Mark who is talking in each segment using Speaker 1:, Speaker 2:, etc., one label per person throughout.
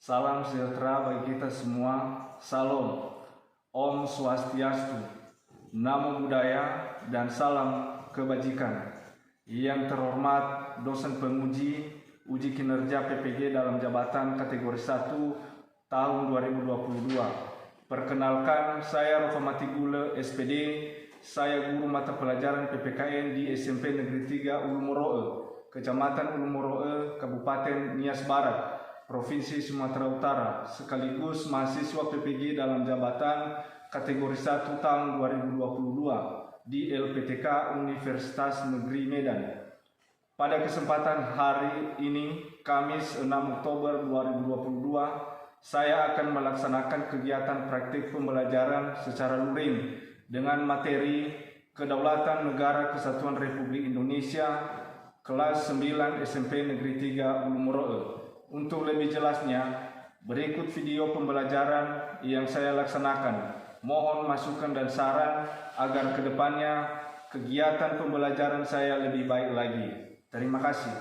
Speaker 1: Salam sejahtera bagi kita semua. Salam. Om Swastiastu. Namo Buddhaya dan salam kebajikan. Yang terhormat dosen penguji uji kinerja PPG dalam jabatan kategori 1 tahun 2022. Perkenalkan, saya Rofamati Gule, SPD. Saya guru mata pelajaran PPKN di SMP Negeri 3 Ulu Moroe, Kecamatan Ulu Moroe, Kabupaten Nias Barat, Provinsi Sumatera Utara, sekaligus mahasiswa PPG dalam jabatan kategori 1 tahun 2022 di LPTK Universitas Negeri Medan. Pada kesempatan hari ini, Kamis 6 Oktober 2022, saya akan melaksanakan kegiatan praktik pembelajaran secara luring dengan materi Kedaulatan Negara Kesatuan Republik Indonesia kelas 9 SMP Negeri 3 Ulu Moroe. Untuk lebih jelasnya, berikut video pembelajaran yang saya laksanakan. Mohon masukan dan saran agar kedepannya kegiatan pembelajaran saya lebih baik lagi. Terima kasih.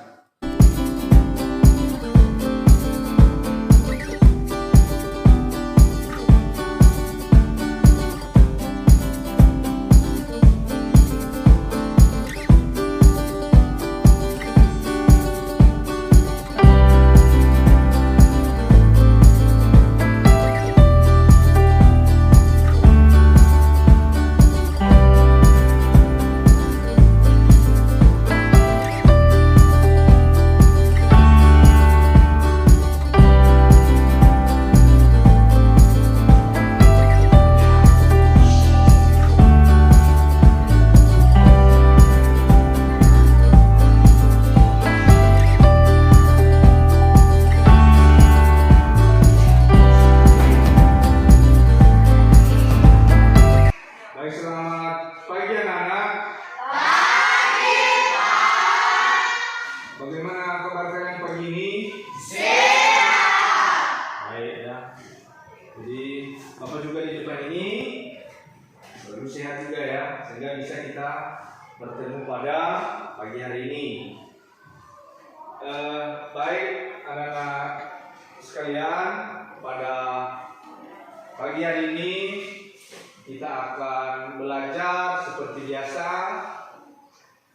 Speaker 1: Selamat pagi anak-anak. Pagi, Pak. Bagaimana kabar kalian pagi ini? Sehat. Baik ya. Jadi Bapak juga di depan ini baru sehat juga ya, sehingga bisa kita bertemu pada pagi hari ini. Baik anak-anak sekalian, pada pagi hari ini kita akan belajar seperti biasa,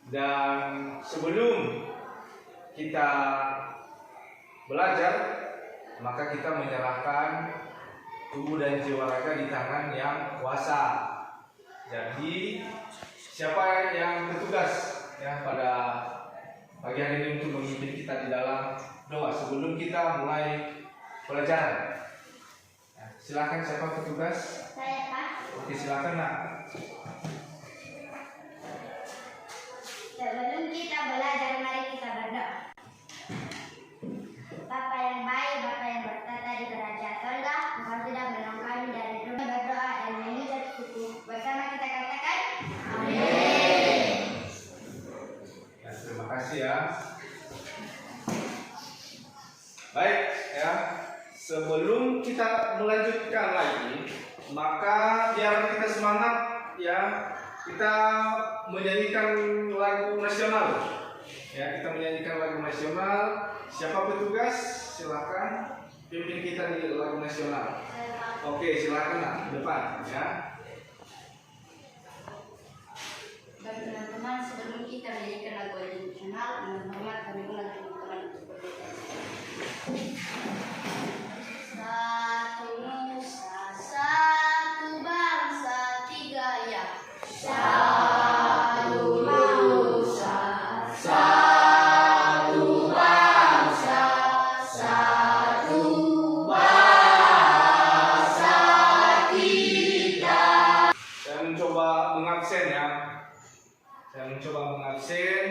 Speaker 1: dan sebelum kita belajar maka kita menyerahkan tubuh dan jiwa raga di tangan yang kuasa. Jadi siapa yang bertugas ya pada pagi hari ini untuk memimpin kita di dalam doa sebelum kita mulai pelajaran? Silakan, siapa petugas?
Speaker 2: Saya, Pak.
Speaker 1: Oke, silakan nak.
Speaker 2: Sebelum kita belajar, mari kita berdoa. Bapa yang baik, Bapa yang bertata di kerajaan sorga, Engkau sudah menolong kami dari dunia, berdoa dan mengucap syukur. Bersama kita katakan, amin.
Speaker 1: Ya, terima kasih ya. Baik ya, sebelum kita melanjutkan lagi, maka biar kita semangat ya, kita menyanyikan lagu nasional. Ya, kita menyanyikan lagu nasional. Siapa petugas? Silakan pimpin kita di lagu nasional. Oke, silakan nak, depan ya.
Speaker 2: Bagi teman-teman, sebelum kita menyanyikan lagu nasional, dengan hormat kami ulang teman-teman untuk berdoa. Satu Nusa, satu bangsa, tiga ya. Satu Nusa, satu bangsa, satu bahasa kita.
Speaker 1: Saya mencoba mengabsen ya. Saya mencoba mengabsen.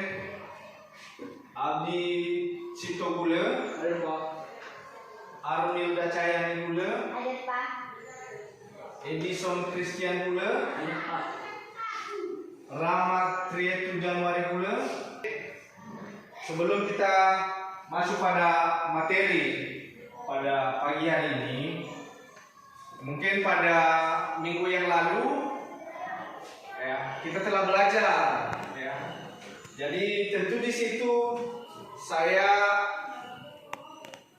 Speaker 1: Abdi Cito Gule, ada Pak. Armilda Cayani Gule,
Speaker 2: Ada, Pak.
Speaker 1: Edison Christian Gule, ada Pak. Rahmat Trietu Januari Gule. Sebelum kita masuk pada materi pada pagi hari ini, mungkin pada minggu yang lalu ya, kita telah belajar ya. Jadi tentu di situ saya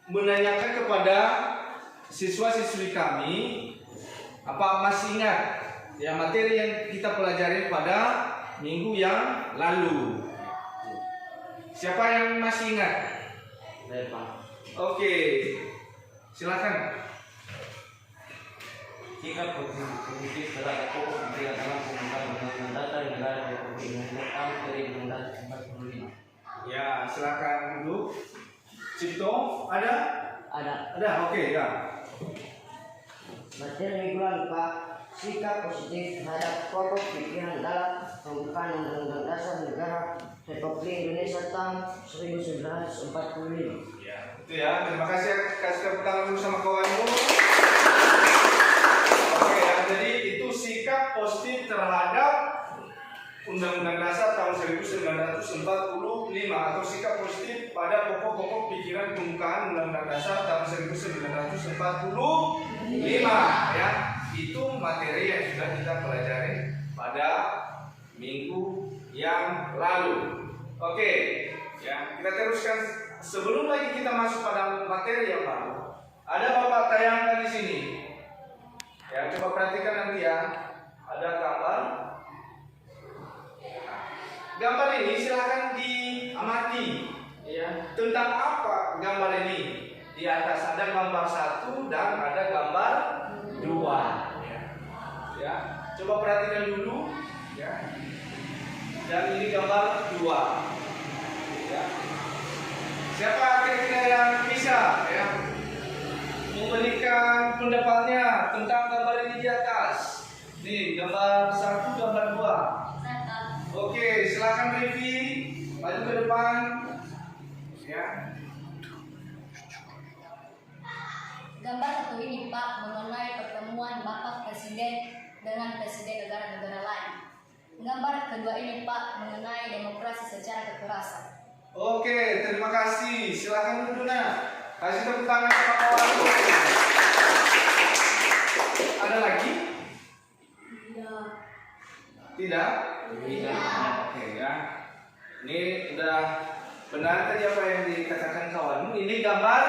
Speaker 1: menanyakan kepada siswa-siswi kami, apa masih ingat ya materi yang kita pelajari pada minggu yang lalu? Siapa yang masih ingat? Oke, silakan.
Speaker 3: Sikap positif terhadap pokok kepentingan dalam penggunaan undang-undang dasar negara Republik Indonesia tahun 1945.
Speaker 1: Ya, silakan duduk. Cipto, ada? Ada, oke ya.
Speaker 4: Materi minggu lalu, Pak, sikap positif terhadap pokok pikiran dalam pembukaan Undang-Undang Dasar Negara Republik Indonesia tahun 1945.
Speaker 1: Ya, itu ya. Terima kasih. Kasih tepuk tangan dulu sama kawanmu. Oke ya, jadi itu sikap positif terhadap Undang-Undang Dasar tahun 1945 atau sikap positif pada pokok-pokok pikiran pembukaan Undang-Undang Dasar tahun 1945 ya. Itu materi yang sudah kita pelajari pada minggu yang lalu. Oke, ya, kita teruskan. Sebelum lagi kita masuk pada materi yang baru, ada Bapak tayangkan di sini. Ya, coba perhatikan nanti ya. Ada gambar. Gambar ini silahkan diamati. Ya, tentang apa gambar ini? Di atas ada gambar 1 dan ada gambar 2. Ya, coba perhatikan dulu. Ya. Dan ini gambar 2. Ya. Siapa kira-kira yang bisa ya memberikan pendapatnya tentang gambar ini di atas? Nih, gambar 1, gambar 2. Oke, silakan Rivi maju ke depan. Ya.
Speaker 5: Gambar 1 ini, Pak, mengenai pertemuan Bapak Presiden dengan Presiden negara-negara lain. Gambar kedua ini, Pak, mengenai demokrasi secara kekerasan.
Speaker 1: Oke, terima kasih. Silakan duduk nak. Kasih tepuk tangan sama kawan. Ada lagi? Tidak? Tidak. Oke ya. Ini udah benar tadi apa yang dikatakan kawanmu. Ini gambar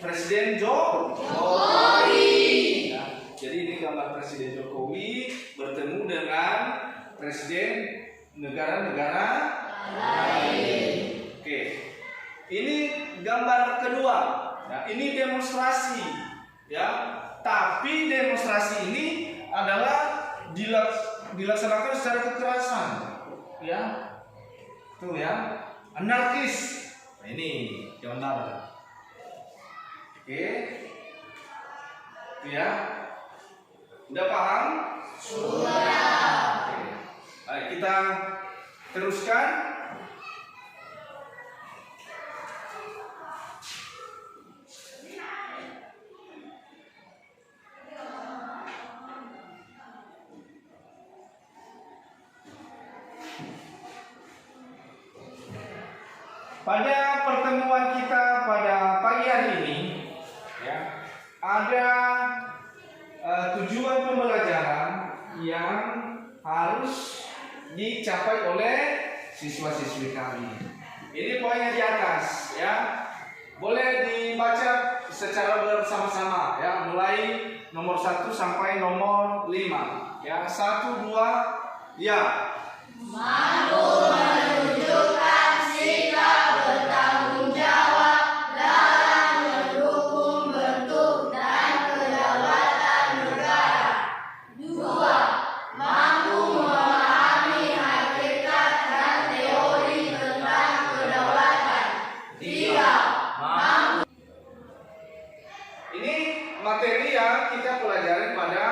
Speaker 1: Presiden Jokowi. Ya, jadi ini gambar Presiden Jokowi bertemu dengan Presiden negara-negara lain. Oke. Ini gambar kedua. Ya, ini demonstrasi. Ya, tapi demonstrasi ini adalah dilaksanakan secara kekerasan. Ya. Tuh ya. Anarkis. Nah, ini gambar. Oke. Itu ya. Udah paham? Sudah. Oke. Baik, kita teruskan. Pada pertemuan kita pada pagi hari ini, ya, ada tujuan pembelajaran yang harus dicapai oleh siswa-siswi kami. Ini poinnya di atas, ya. Boleh dibaca secara bersama-sama, ya, mulai nomor 1 sampai nomor 5. Ya, 1, 2, ya.
Speaker 2: Mampu menunjukkan sikap bertanggung jawab dalam mendukung bentuk dan kedaulatan negara. 2. Mampu memahami hakikat dan teori tentang kedaulatan. 3. Mampu.
Speaker 1: Ini materi yang kita pelajari pada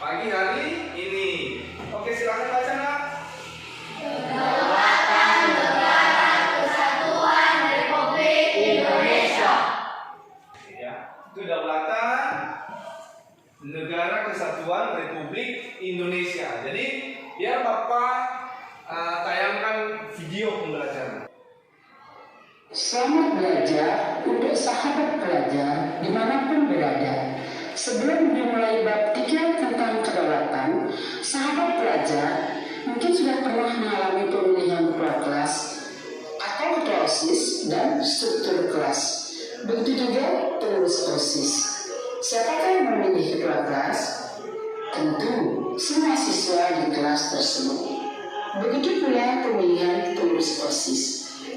Speaker 1: pagi hari ini. Oke, silakan baca nak.
Speaker 2: Kedaulatan Negara Kesatuan Republik Indonesia.
Speaker 1: Ya, Kedaulatan Negara Kesatuan Republik Indonesia. Jadi biar Bapak tayangkan video pembelajaran.
Speaker 6: Selamat belajar untuk sahabat pelajar dimanapun berada. Sebelum dimulai bab 3 tentang kedaulatan, sahabat pelajar mungkin sudah pernah mengalami pemilihan kepala kelas atau ketua OSIS dan struktur kelas. Begitu juga pengurus OSIS. Siapakah yang memilih ketua kelas? Tentu semua siswa di kelas tersebut. Begitu pula pemilihan pengurus OSIS.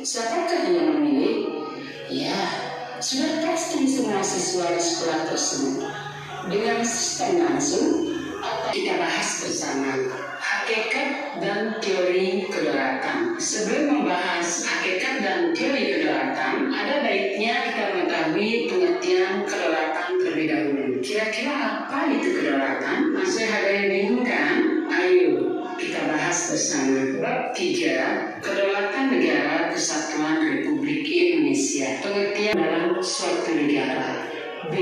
Speaker 6: Siapakah yang memilih? Ya, sudah pasti semua siswa di sekolah tersebut. Dengan sistem langsung, kita bahas bersama hakikat dan teori kedaulatan. Sebelum membahas hakikat dan teori kedaulatan, ada baiknya kita mengetahui pengertian kedaulatan terlebih dahulu. Kira-kira apa itu kedaulatan? Masih ada yang bingung kan? Ayo kita bahas bersama. Bab 3, Kedaulatan Negara Kesatuan Republik Indonesia. Pengertian dalam suatu negara. B,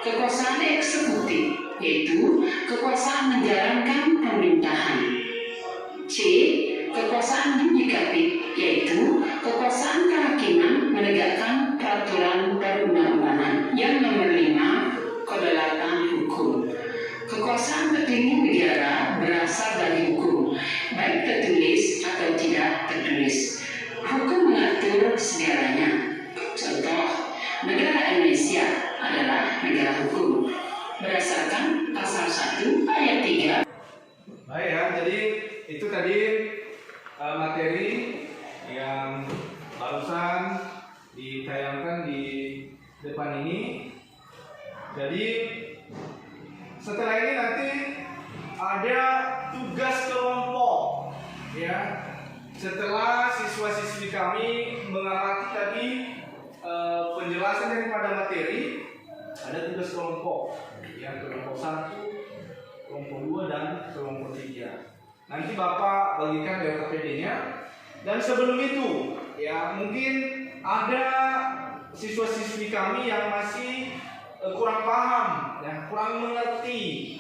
Speaker 6: kekuasaan eksekutif, yaitu kekuasaan menjalankan pemerintahan. C, kekuasaan yudikatif, yaitu kekuasaan kehakiman menegakkan peraturan perundang-undangan. Yang nomor 5, kedaulatan hukum. Kekuasaan tertinggi negara berasal dari hukum, baik tertulis atau tidak tertulis. Hukum mengatur segalanya. Contoh, negara Indonesia adalah negara hukum berdasarkan pasal 1 ayat 3.
Speaker 1: Baik ya, jadi itu tadi materi yang barusan ditayangkan di depan ini. Jadi setelah ini nanti ada tugas kelompok ya. Setelah siswa-siswi kami mengamati tadi penjelasan daripada materi, ada tugas kelompok yang kelompok 1, kelompok 2 dan kelompok 3. Nanti Bapak bagikan LKPD-nya. Dan sebelum itu ya, mungkin ada siswa-siswi kami yang masih kurang paham ya, kurang mengerti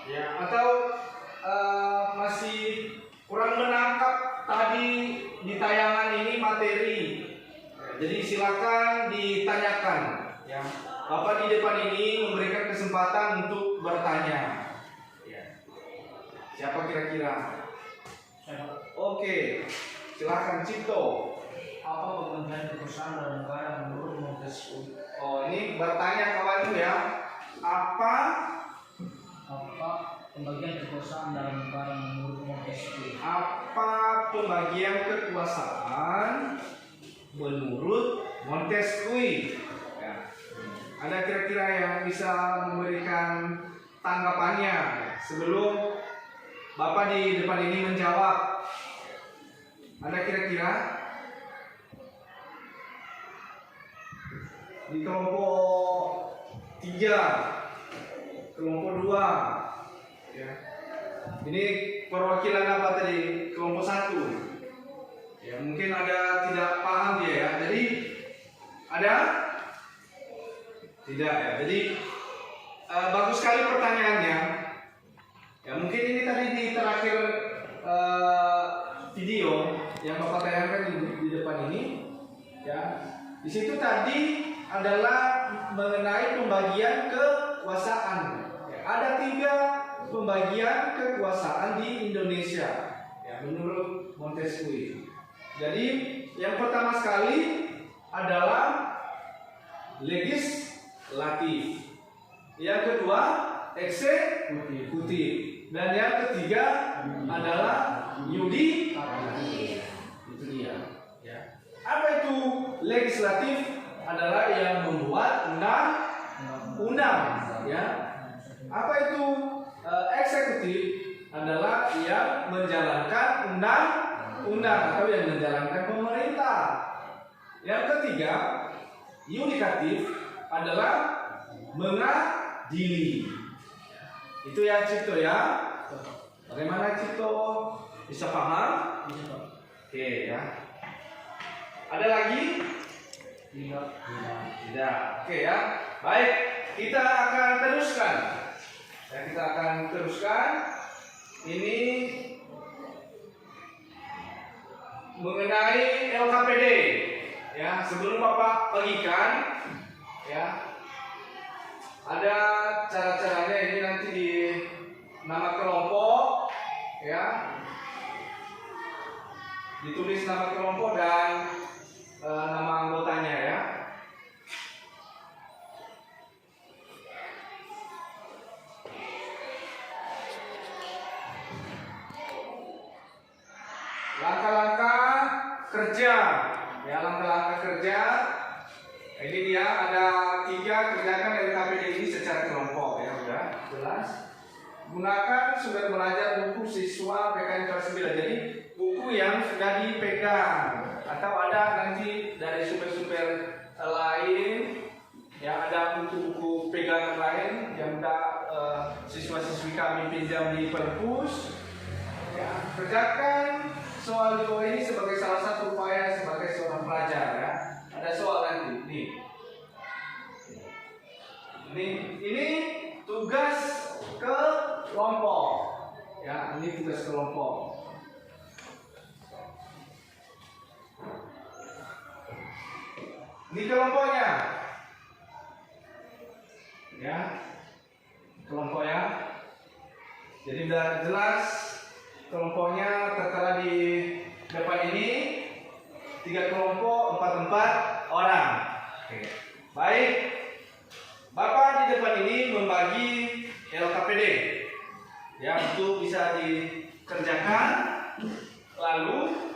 Speaker 1: ya, atau masih kurang menangkap tadi di tayangan ini materi. Jadi silakan ditanyakan ya. Bapak di depan ini memberikan kesempatan untuk bertanya. Ya. Siapa kira-kira? Oke, silakan Cipto.
Speaker 3: Apa pembagian kekuasaan dalam negara menurut Montesquieu?
Speaker 1: Oh, ini bertanya kawanmu ya. Apa
Speaker 3: Pembagian kekuasaan dalam negara menurut Montesquieu?
Speaker 1: Apa pembagian kekuasaan menurut Montesquieu? Ya. Ada kira-kira yang bisa memberikan tanggapannya sebelum Bapak di depan ini menjawab? Ada kira-kira? Di kelompok 3, kelompok 2 ya. Ini perwakilan apa tadi? Kelompok 1 ya, mungkin ada tidak paham dia ya. Jadi ada? Tidak ya. Jadi bagus sekali pertanyaannya ya. Mungkin ini tadi di terakhir video yang Bapak tayangkan di depan ini ya. Di situ tadi adalah mengenai pembagian kekuasaan. Ya, ada 3 pembagian kekuasaan di Indonesia ya, menurut Montesquieu. Jadi yang pertama sekali adalah legislatif, yang kedua eksekutif, dan yang ketiga adalah yudikatif. Itu dia. Ya. Apa itu legislatif? Adalah yang membuat undang-undang. Ya. Apa itu eksekutif? Adalah yang menjalankan undang-undang atau yang menjalankan pemerintah. Yang ketiga, yudikatif adalah mengadili. Itu ya Cipto ya. Bagaimana Cipto? Bisa paham? Oke ya. Ada lagi? Tidak. Oke ya. Baik, kita akan teruskan. Ya, kita akan teruskan. Ini mengenai LKPD. Ya, sebelum Bapak bagikan, ya, ada cara-caranya. Ini nanti di nama kelompok, ya, ditulis nama kelompok dan nama anggotanya ya. siap. Ya, langkah-langkah kerja. Ini dia ada 3, kerjakan LKPD ini secara kelompok ya, udah jelas. Gunakan sumber belajar buku siswa PKN kelas 9. Jadi buku yang sudah dipegang atau ada nanti dari sumber-sumber lain ya, ada buku-buku pegangan lain yang sudah siswa-siswi kami pinjam di perpus. Ya, kerjakan soal di bawah ini sebagai salah satu upaya sebagai seorang pelajar ya. Ada soal nanti ini tugas kelompok ya, ini tugas kelompok. Ini kelompoknya ya, kelompoknya. Jadi sudah jelas kelompoknya tertera di depan ini, 3 kelompok, 4 orang. Oke. Baik, Bapak di depan ini membagi LKPD ya, untuk bisa dikerjakan. Lalu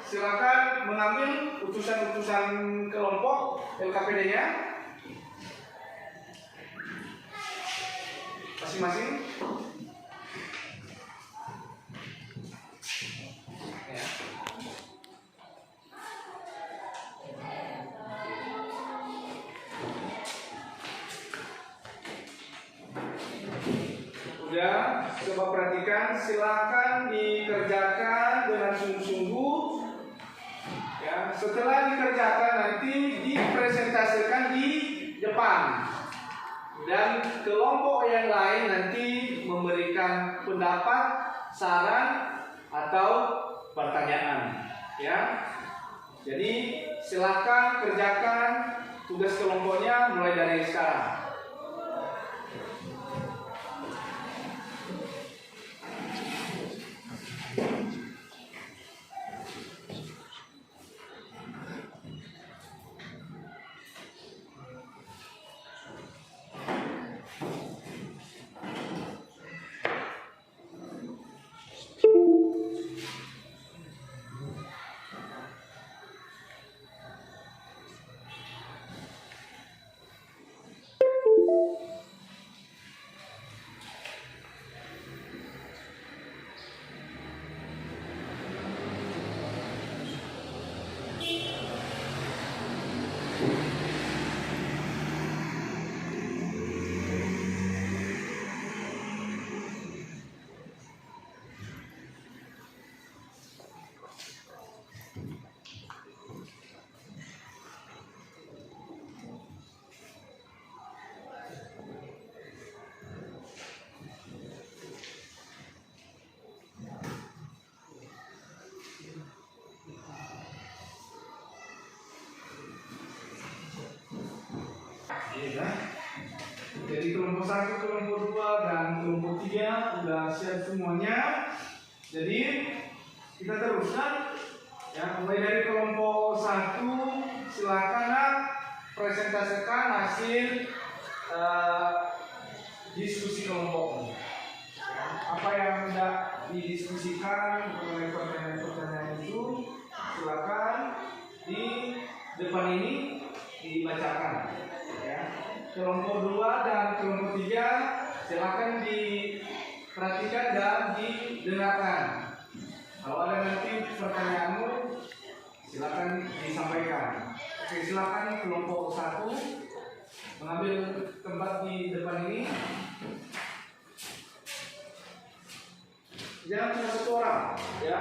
Speaker 1: silakan mengambil utusan-utusan kelompok LKPD-nya masing-masing. Ya. Udah, coba perhatikan, silakan dikerjakan dengan sungguh-sungguh. Ya, setelah dikerjakan nanti dipresentasikan di depan. Dan kelompok yang lain nanti memberikan pendapat, saran atau pertanyaan. Ya, jadi silakan kerjakan tugas kelompoknya mulai dari sekarang. Ya. Jadi kelompok 1, kelompok 2, dan kelompok 3 sudah siap semuanya. Jadi kita teruskan ya, mulai dari kelompok 1, silakan presentasikan hasil diskusi kelompok. Ya, apa yang sudah didiskusikan mengenai pertanyaan-pertanyaan itu silakan di depan ini dibacakan. Ya. Kelompok 2 dan kelompok 3 silakan diperhatikan dan didengarkan. Kalau ada nanti pertanyaanmu silakan disampaikan. Oke, silakan kelompok 1 mengambil tempat di depan ini. Jangan cuma 1 orang, ya.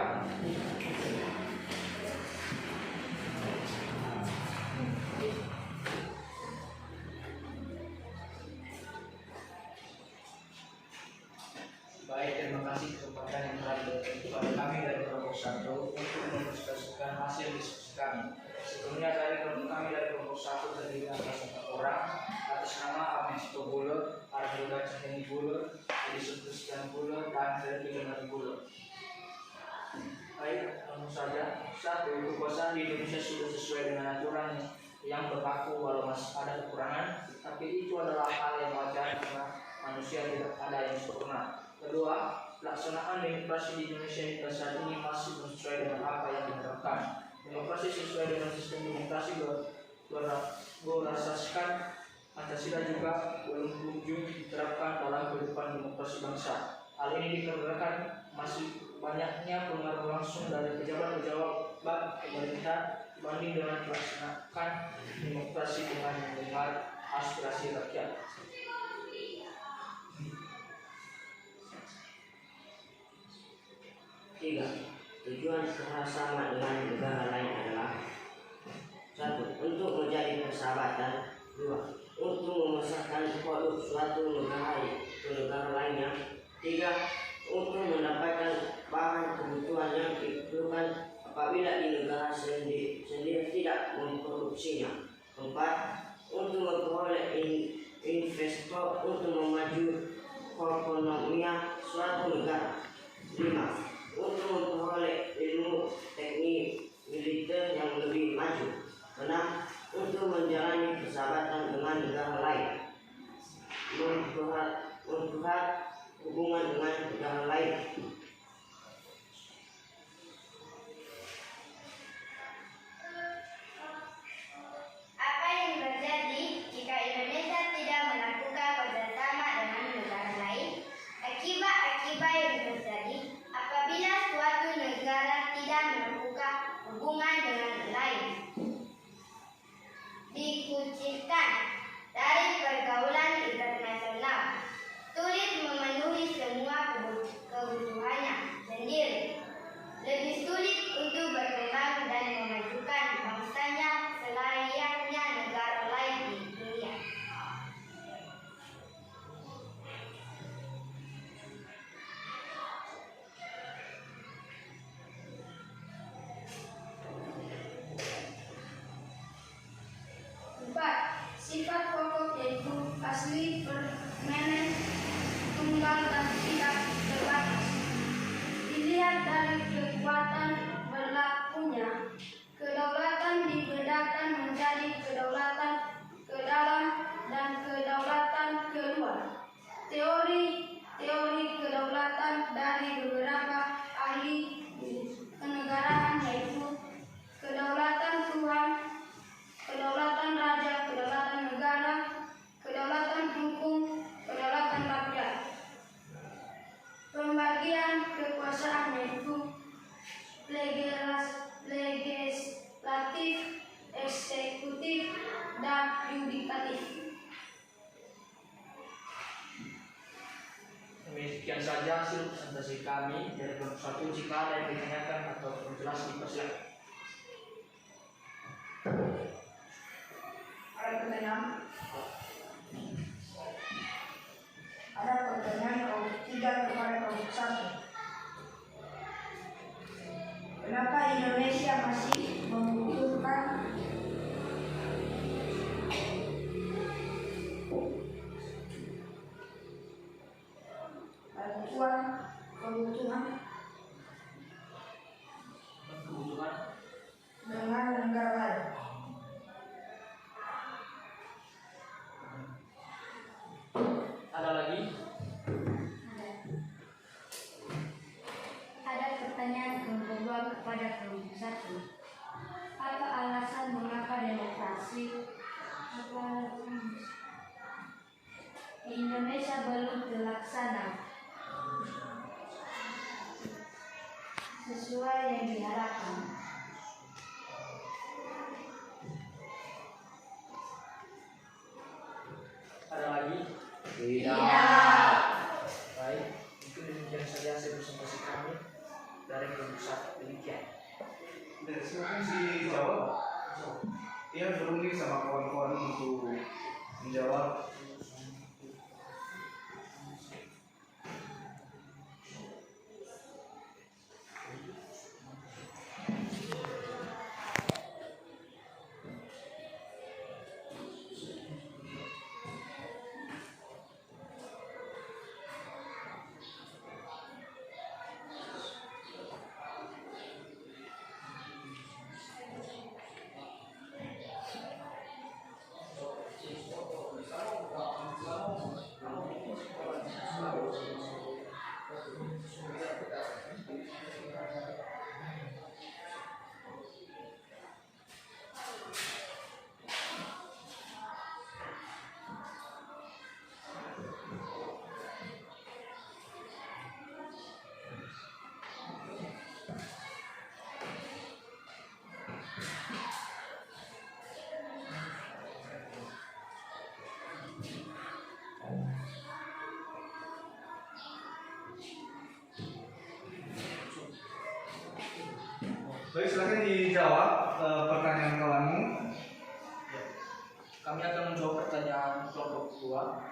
Speaker 7: Baik, terima kasih kesempatan yang telah diberikan kepada kami dari kelompok 1 untuk mendiskusikan hasil diskusi kami. Sebelumnya dari kelompok kami dari kelompok 1 terdiri atas 4 orang atas nama Ahmed Sitobulo, Arjuna Caheni Bulo, Edison Christian Bulo, dan Ferdi Leonardo Bulo. Baik, langsung saja. 1. Kekuasaan di Indonesia sudah sesuai dengan aturan yang berlaku walau masih ada kekurangan, tapi itu adalah hal yang wajar karena manusia tidak ada yang sempurna. Kedua, pelaksanaan demokrasi di Indonesia hingga saat ini masih belum sesuai dengan apa yang diharapkan. Demokrasi sesuai dengan sistem demokrasi berasaskan Pancasila juga belum kunjung diterapkan dalam kehidupan demokrasi bangsa. Hal ini dikarenakan masih banyaknya pengaruh langsung dari pejabat-pejabat pemerintah dibanding dengan melaksanakan demokrasi dengan mendengar aspirasi rakyat.
Speaker 4: Tiga, tujuan kerjasama dengan negara lain adalah: 1. Untuk menjadi persahabatan. 2. Untuk memasarkan produk suatu negara ke negara lainnya. 3. Untuk mendapatkan bahan kebutuhan yang diperlukan apabila di negara sendiri tidak memproduksinya. 4. Untuk memperoleh investor untuk memaju perekonomian suatu negara. 5. Untuk memperoleh ilmu teknik militer yang lebih maju. 6. Untuk menjalani persahabatan dengan negara lain, mempererat hubungan dengan negara lain.
Speaker 2: Apa yang terjadi jika Indonesia tidak melakukan kerjasama dengan negara lain? Akibat-akibat yang terjadi apabila suatu negara tidak melakukan hubungan dengan lain: dikucilkan dari pergaulan internasional, sulit memenuhi semua kebutuhannya sendiri, lebih sulit untuk berkembang dan memajukan bangsanya selayaknya negara lain di dunia.
Speaker 8: Sifat pokok yaitu asli, permanen, tunggal, dan tidak terbatas. Dilihat dari kekuatan berlakunya, kedaulatan dibedakan menjadi kedaulatan ke dalam dan kedaulatan keluar. Teori kedaulatan dari beberapa ahli kenegaraan yaitu kedaulatan Tuhan, kedaulatan raja, kedaulatan negara, kedaulatan hukum, kedaulatan rakyat. Pembagian kekuasaan yaitu legislatif, eksekutif, dan yudikatif.
Speaker 7: Demikian saja hasil presentasi kami dari kelompok 1. Jika ada yang ditanyakan atau perjelas dipersilakan.
Speaker 8: Ada pertanyaan? Ada pertanyaan kelompok 3 kepada kelompok 1. Kenapa Indonesia masih membutuhkan kebutuhan dengan negara lain?
Speaker 7: Ada lagi?
Speaker 5: Ada pertanyaan kelompok 2 kepada kelompok 1. Apa alasan mengapa demokrasi di Indonesia belum terlaksana sesuai yang diharapkan?
Speaker 7: Ada lagi?
Speaker 4: Tidak.
Speaker 7: Baik, mungkin demikian saja hasil presentasi kami dari kelompok 1. Demikian.
Speaker 1: Silakan dijawab. Dia berunding sama kawan-kawan untuk menjawab. Baik, silakan dijawab pertanyaan kawanmu.
Speaker 7: Kami akan menjawab pertanyaan kelompok kedua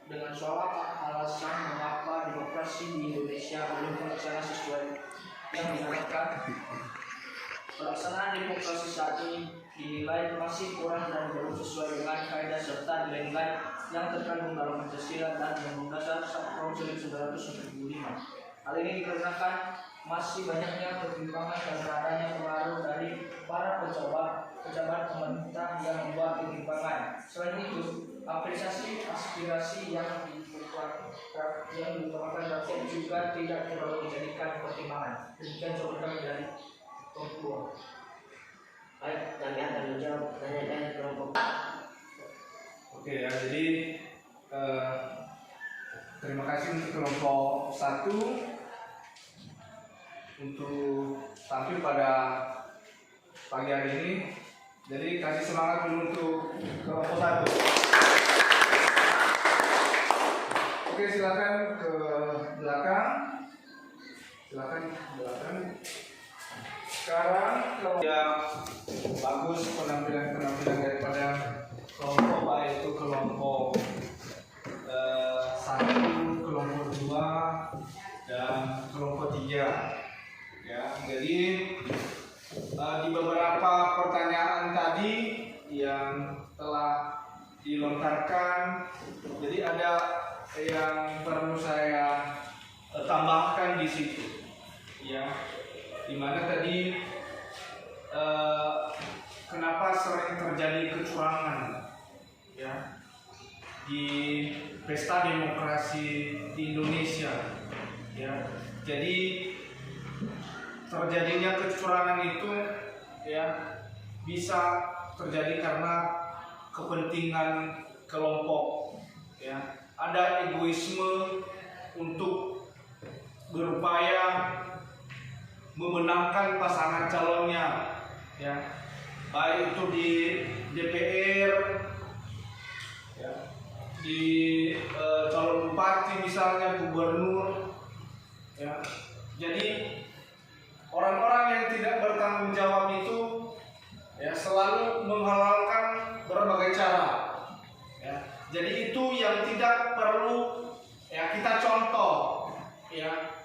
Speaker 7: dengan soal apa alasan mengapa demokrasi di Indonesia belum terlaksana sesuai yang diharapkan. Pelaksanaan demokrasi saat ini dinilai masih kurang dan belum sesuai dengan kaidah serta nilai-nilai yang terkandung dalam Pancasila dan Undang-Undang Dasar 1 Tahun 1945. Hal ini dikarenakan masih banyaknya ketimpangan karena adanya pengaruh dari para pejabat pemerintah yang membuat ketimpangan. Selain itu, apresiasi aspirasi yang diutamakan rakyat juga tidak terlalu dijadikan pertimbangan. Demikian jawaban dari kelompok.
Speaker 4: Baik, kami akan menjawab pertanyaan dari kelompok.
Speaker 1: Oke ya, jadi terima kasih untuk kelompok 1 untuk tampil pada pagi hari ini. Jadi kasih semangat dulu untuk kelompok 1. Oke, silakan ke belakang. Sekarang kalau yang bagus penampilan daripada kelompok, baik itu kelompok 1, kelompok 2, dan kelompok 3. Ya, jadi di beberapa pertanyaan tadi yang telah dilontarkan, jadi ada yang perlu saya tambahkan di situ, ya, dimana tadi kenapa sering terjadi kecurangan, ya, di pesta demokrasi di Indonesia, ya. Jadi terjadinya kecurangan itu, ya, bisa terjadi karena kepentingan kelompok, ya. Ada egoisme untuk berupaya memenangkan pasangan calonnya, ya, baik itu di DPR, ya, di calon bupati misalnya, gubernur, ya. Jadi orang-orang yang tidak bertanggung jawab itu, ya, selalu menghalalkan berbagai cara, ya. Jadi itu yang tidak perlu, ya, kita contoh, ya,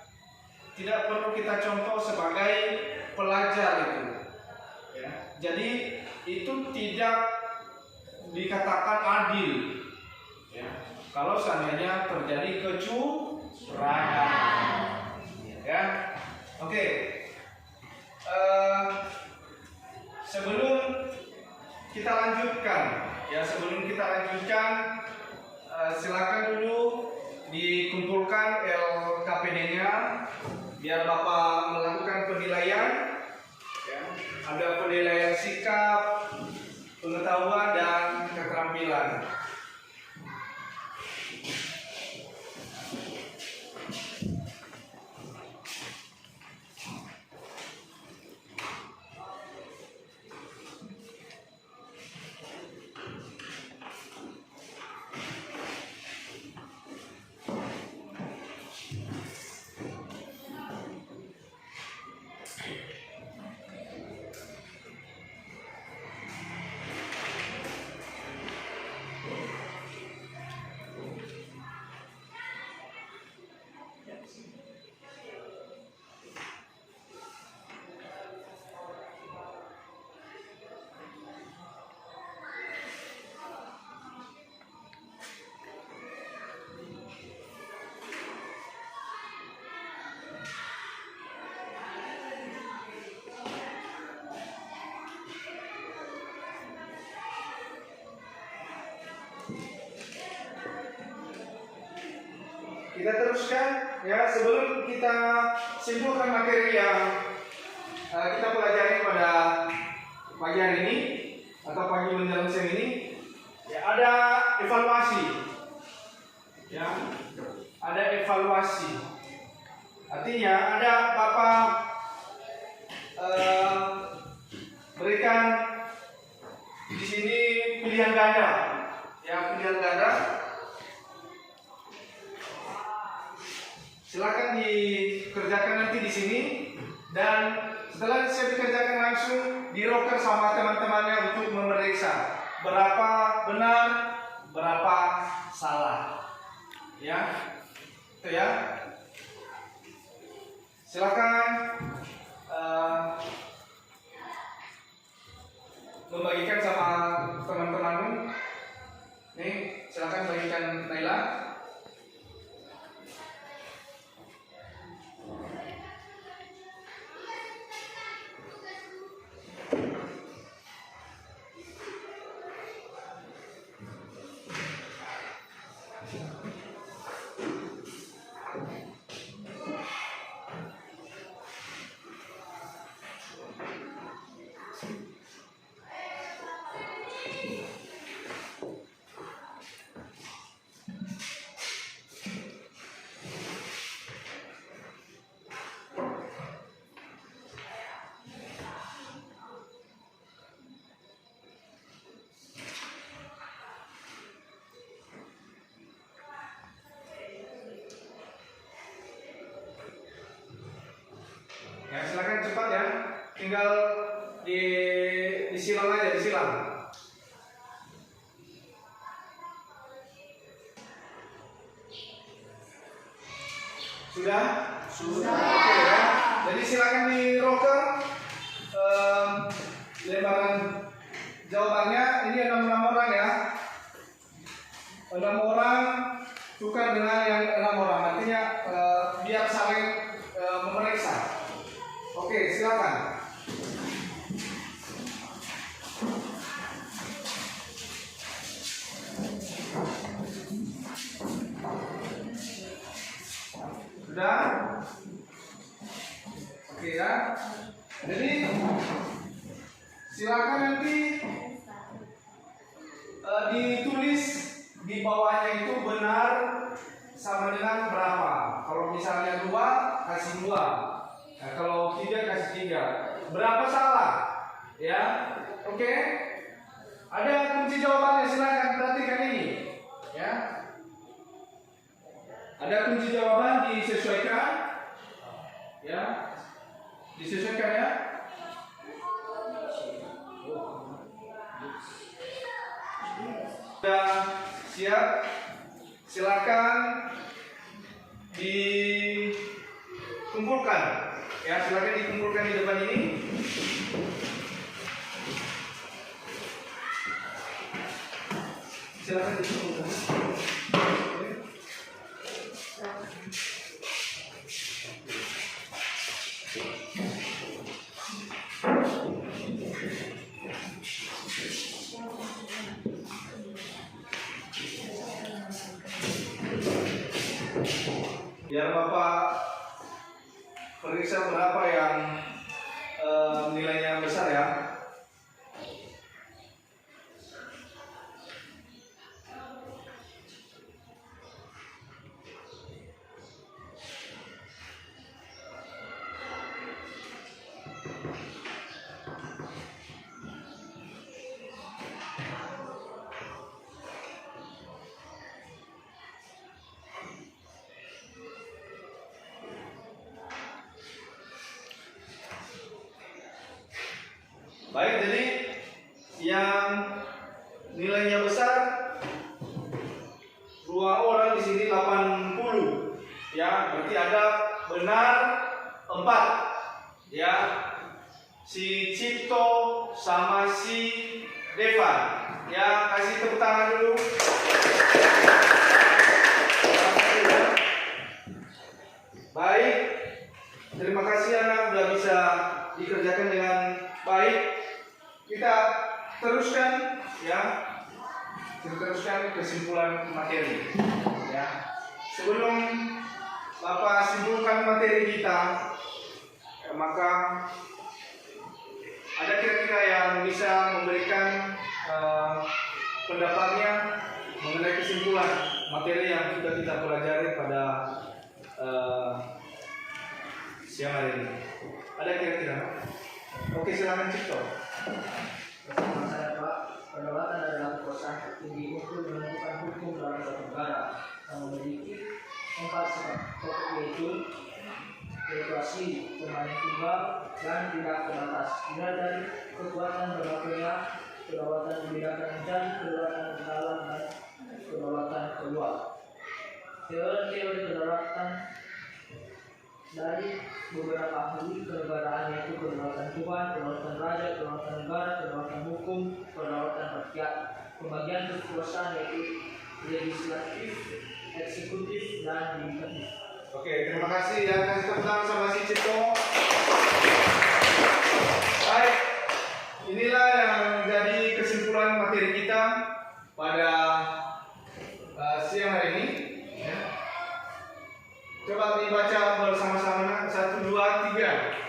Speaker 1: tidak perlu kita contoh sebagai pelajar itu, ya. Jadi itu tidak dikatakan adil, ya, kalau seandainya terjadi kecurangan, ya. Oke. Sebelum kita lanjutkan, silakan dulu dikumpulkan LKPD-nya biar Bapak melakukan penilaian, ya. Ada penilaian sikap, pengetahuan, dan keterampilan. Kita teruskan, ya, sebelum kita simpulkan materi yang kita pelajari pada pagi hari ini atau pagi menjelang siang ini, ya, ada evaluasi, ya, ada evaluasi. Artinya ada Bapak berikan di sini pilihan ganda, ya, pilihan ganda. Silakan dikerjakan nanti di sini, dan Setelah siap dikerjakan langsung diroker sama teman-temannya untuk memeriksa berapa benar, berapa salah. Ya, itu ya. Silakan membagikan sama teman-temanmu. Nih, silakan bagikan Naila. Ya, silakan cepat ya. Tinggal disilang aja, disilang. Sudah? Sudah. Oke ya. Jadi silakan di roker lembaran jawabannya. Ini 6 orang ya. 6 orang tukar dengan yang 6 orang. Artinya biar saling memeriksa. Oke, silakan. Sudah? Oke ya. Jadi silakan nanti ditulis di bawahnya itu benar sama dengan berapa. Kalau misalnya 2, kasih 2. Nah, kalau 3 kasih 3. Berapa salah? Ya, oke. Ada kunci jawabannya, silakan perhatikan ini. Ya, ada kunci jawaban disesuaikan. Ya, disesuaikan ya. Sudah siap? Silakan dikumpulkan. Ya, silakan dikumpulkan di depan ini. Silakan dikumpulkan. Biar Bapak periksa berapa yang nilainya besar ya. Baik, jadi yang nilainya besar 2 orang di sini 80. Ya, berarti ada benar 4. Ya. Si Cipto sama si Devan. Ya, kasih tepuk tangan dulu. Baik. Terima kasih anak sudah bisa dikerjakan dengan baik. Kita teruskan ya. Kita teruskan kesimpulan materi ya. Sebelum Bapak simpulkan materi kita, maka ada kira-kira yang bisa memberikan pendapatnya mengenai kesimpulan materi yang kita pelajari pada siang hari ini. Ada kira-kira? Oke, silakan Cipto.
Speaker 7: Bersama saya Pak, kedaulatan adalah kekuasaan tertinggi untuk menentukan hukum dalam suatu negara yang memiliki 4 sifat pokok, yaitu demokrasi, pemain tunggal, dan tidak terbatas. Dimulai dari kekuatan berlakunya kedaulatan membedakan menjadi kedaulatan dalam dan kedaulatan keluar. Teori-teori kedaulatan dari beberapa ahli kenegaraan yaitu kedaulatan Tuhan, kedaulatan raja, kedaulatan negara, kedaulatan hukum, kedaulatan rakyat. Pembagian kekuasaan yaitu legislatif, eksekutif, dan yudikatif.
Speaker 1: Oke, terima kasih ya. Kasih tepuk tangan sama si Cipto. Baik, inilah yang menjadi kesimpulan materi kita pada siang hari ini. Ya. Coba dibaca bersama-sama. 1, 2, 3.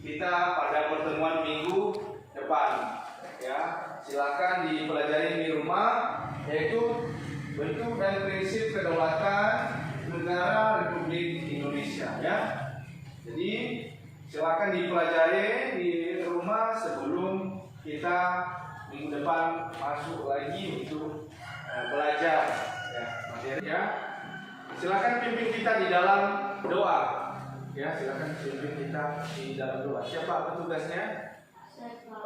Speaker 1: Kita pada pertemuan minggu depan, ya. Silakan dipelajari di rumah, yaitu bentuk dan prinsip kedaulatan negara Republik Indonesia, ya. Jadi silakan dipelajari di rumah sebelum kita minggu depan masuk lagi untuk belajar, ya, materi, ya. Silakan pimpin kita di dalam doa. Ya, silakan pimpin kita di dalam doa. Siapa petugasnya?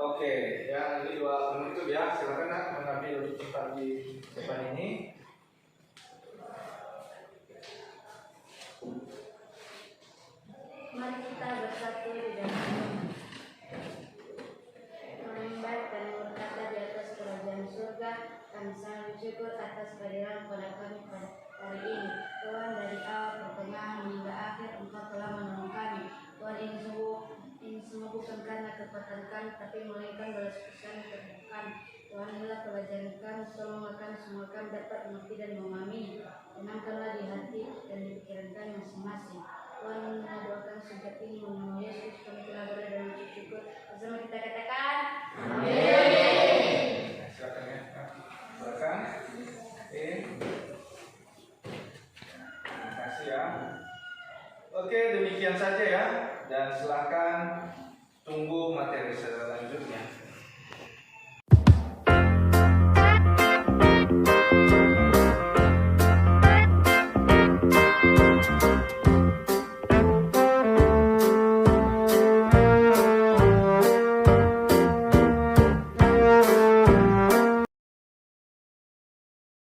Speaker 1: Oke, ya, ini doa penutup ya. Silakan nak mengambil duduk tempat di depan ini.
Speaker 2: Mari kita bersatu di dalam menyembah dan berkata di atas kerajaan surga. Kami sangat bersyukur atas kehadiran pada kami pada hari ini. Tuhan, dari awal, pertengahan hingga akhir Engkau telah menolong kami. Tuhan, ini semua bukan karena kekuatan kami, tapi melainkan belas kasihan kami. Tuhan, inilah pelajaran kami, tolonglah kami semua kami dapat mengerti dan memahami. Tenangkanlah di hati dan di pikiran kami masing-masing. Tuhan, mendoakan sejak ini mengenai Yesus, kami telah berada dan mengucap syukur. Bersama kita katakan, Amin.
Speaker 1: Silakan ya. Silakan. Oke. Terima kasih ya. Oke, demikian saja ya. Dan silakan